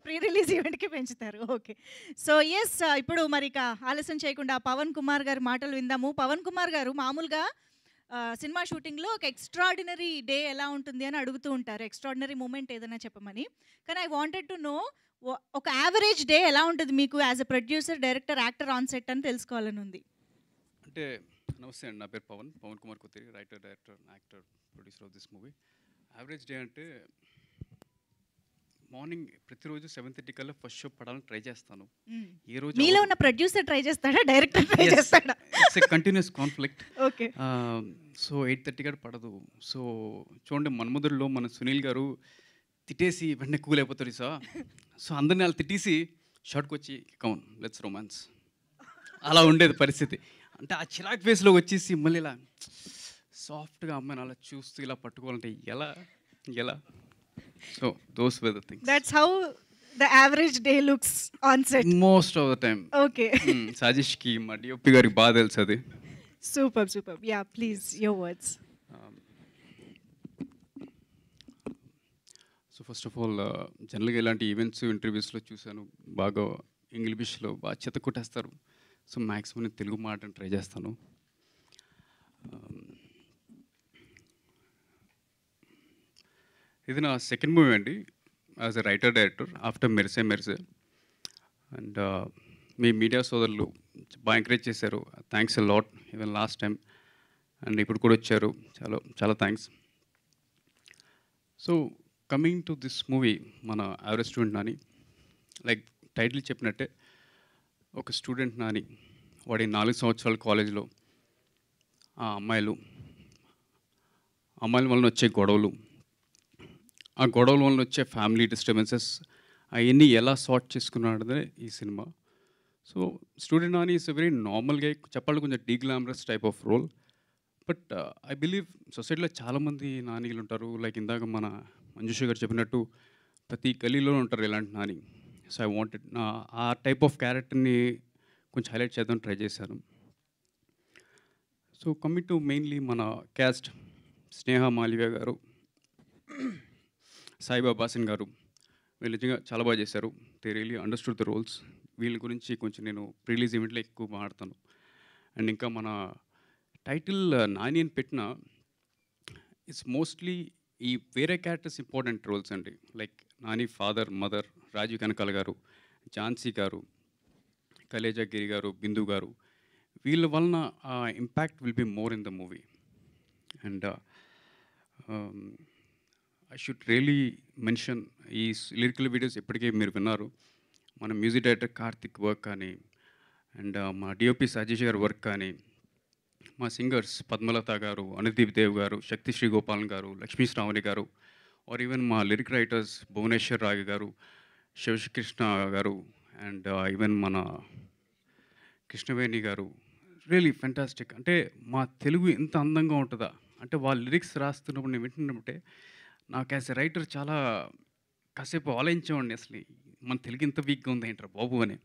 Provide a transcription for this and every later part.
Pre release ఈవెంట్‌కి పెంచుతారు. Okay. So, yes ఇప్పుడు మరిక ఆలస్యం చేయకుండా పవన్ కుమార్ గారి మాటలు విందాము. పవన్ కుమార్ గారు మామూలుగా సినిమా షూటింగ్‌లో ఒక ఎక్స్‌ట్రార్డినరీ డే ఎలా ఉంటుంది అని అడుగుతూ ఉంటారు. ఎక్స్‌ట్రార్డినరీ మూమెంట్ ఏదైనా చెప్పమని. కానీ ఐ వాంటెడ్ టు నో ఒక యావరేజ్ డే ఎలా ఉంటది మీకు as a producer, director, actor on set అని తెలుసుకోవాలని ఉంది. అంటే నమస్తే అండి. నా పేరు Pavan Kumar Kotturi. Writer, director, actor, producer of this movie. Average day అంటే మార్నింగ్ ప్రతిరోజు 7:30 కల్లా ఫస్ట్ షో పడాలని ట్రై చేస్తాను. ఏ రోజు మీలో ఉన్న ప్రొడ్యూసర్ ట్రై చేస్తాడా? డైరెక్టర్ ట్రై చేస్తాడా? It's a continuous conflict. Okay. So 8:30 కూడా పడదు. సో చూడండి, మన్మధుడిలో మన సునీల్ గారు తిట్టేసి వెంటనే కూల్ అయిపోతారు సార్. సో అందరిని వాళ్ళు తిట్టేసి షార్ట్కి వచ్చి కౌన్ లెట్స్ రొమాన్స్, అలా ఉండేది పరిస్థితి. అంటే ఆ చిరాక్ ఫేస్లో వచ్చేసి మళ్ళీ ఇలా సాఫ్ట్గా అమ్మాయిని అలా చూస్తూ ఇలా పట్టుకోవాలంటే ఎలా ఎలా so those were the things. That's how the average day looks on set most of the time. Okay. సాజిష్కి మా డిఓపి గారికి బాగా తెలుసు అది. Super. Yeah please your words. So first of all జనరల్గా ఇలాంటి ఈవెంట్స్ ఇంటర్వ్యూస్లో చూశాను, బాగా ఇంగ్లీష్లో బాగా చెత్త కొట్టేస్తారు. సో మ్యాక్సిమం నేను తెలుగు మాట్లాడని ట్రై చేస్తాను. ఇది నా సెకండ్ మూవీ అండి as a writer director after Merise. And మీ మీడియా సోదరులు బాగా ఎంకరేజ్ చేశారు. Thanks a lot even last time. And ఇప్పుడు కూడా వచ్చారు, చాలా thanks. So coming to this movie, మన average student Nani, like title చెప్పినట్టే ఒక స్టూడెంట్ నాని, వాడి 4 సంవత్సరాల కాలేజీలో ఆ అమ్మాయిల వలన వచ్చే గొడవలు, ఆ గొడవల వలన వచ్చే ఫ్యామిలీ డిస్టర్బెన్సెస్, అవన్నీ ఎలా సార్ట్ చేసుకున్నాడనే ఈ సినిమా. So student Nani is a very నార్మల్గా చెప్పాలి, కొంచెం deglamorous type of role. But I believe సొసైటీలో చాలామంది నానీలు ఉంటారు. లైక్ ఇందాక మన మంజుష గారు చెప్పినట్టు ప్రతి గలీలో ఉంటారు ఇలాంటి నాని. సో ఐ వాంటెడ్ ఆ టైప్ ఆఫ్ క్యారెక్టర్ని కొంచెం హైలైట్ చేద్దాం ట్రై చేశాను. సో కమింగ్ టు మెయిన్లీ మన క్యాస్ట్, స్నేహ మాలివ్య గారు, సాయిబాబా హాసన్ గారు, వీళ్ళు నిజంగా చాలా బాగా చేశారు. They really understood the roles. వీళ్ళ గురించి కొంచెం నేను ప్రీలీజ్ ఈవెంట్లో ఎక్కువ మాట్లాడతాను. అండ్ ఇంకా మన టైటిల్ నాని అని పెట్టిన ఇట్స్ మోస్ట్లీ ఈ వేరే క్యారెక్టర్స్ ఇంపార్టెంట్ రోల్స్ అండి. Like Nani father, mother, Rajeev Kanakala garu, Jhansi గారు, కలేజా గిరి గారు, బిందు గారు, వీళ్ళ వలన impact will be more in the movie. And I should really mention ఈ లిరికల్ వీడియోస్ ఎప్పటికీ మీరు విన్నారు. మన మ్యూజిక్ డైరెక్టర్ కార్తిక్ వర్క్ కానీ, అండ్ మా డిఓపి సజీష్ గారి వర్క్ కానీ, మా సింగర్స్ పద్మలత గారు, అనుదీప్ దేవ్ గారు, శక్తి శ్రీ గోపాలన్ గారు, లక్ష్మీ శ్రావణి గారు, ఆర్ ఈవెన్ మా లిరిక్ రైటర్స్ భువనేశ్వర్ రాగి గారు, శివకృష్ణ గారు, అండ్ ఈవెన్ మన కృష్ణవేణి గారు, రియలీ ఫెంటాస్టిక్. అంటే మా తెలుగు ఎంత అందంగా ఉంటుందా అంటే వాళ్ళ లిరిక్స్ రాస్తున్నప్పుడు నేను వింటున్నప్పుడే నాకు యాజ్ ఎ రైటర్ చాలా కాసేపు ఆలోచించేవాడిని, అసలు మన తెలుగు ఇంత వీక్గా ఉంది ఏంట్రా బాబు అని.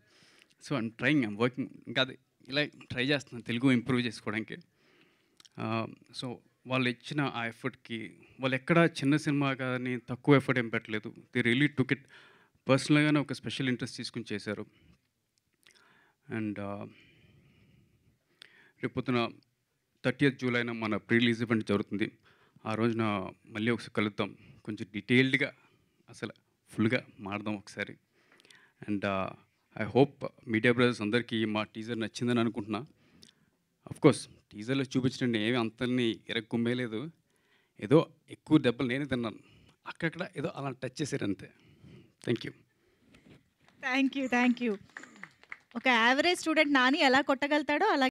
సో ఐమ్ వర్కింగ్, ఇంకా అది ఇలా ట్రై చేస్తున్నాను తెలుగు ఇంప్రూవ్ చేసుకోవడానికి. సో వాళ్ళు ఇచ్చిన ఆ ఎఫర్ట్కి వాళ్ళు ఎక్కడ చిన్న సినిమా కానీ తక్కువ ఎఫర్ట్ ఏం పెట్టలేదు. దే రియలీ టుక్ ఇట్ పర్సనల్గానే ఒక స్పెషల్ ఇంట్రెస్ట్ తీసుకుని చేశారు. అండ్ రేపొద్దున 30th జూలైన మన ప్రీ రిలీజ్ ఈవెంట్ జరుగుతుంది. ఆ రోజున మళ్ళీ ఒకసారి కలుద్దాం, కొంచెం డీటెయిల్డ్గా అసలు ఫుల్గా మాడదాం ఒకసారి. And I hope media brothers అందరికీ మా టీజర్ నచ్చిందని అనుకుంటున్నా. అఫ్కోర్స్ టీజర్లో చూపించండి ఏమి అంతని ఎరక్కుమ్మేలేదు, ఏదో ఎక్కువ దెబ్బలు నేనే తిన్నాను, అక్కడక్కడ ఏదో అలా టచ్ చేశారు అంతే. Thank you. ఒక యావరేజ్ స్టూడెంట్ నాని ఎలా కొట్టగలుగుతాడో అలా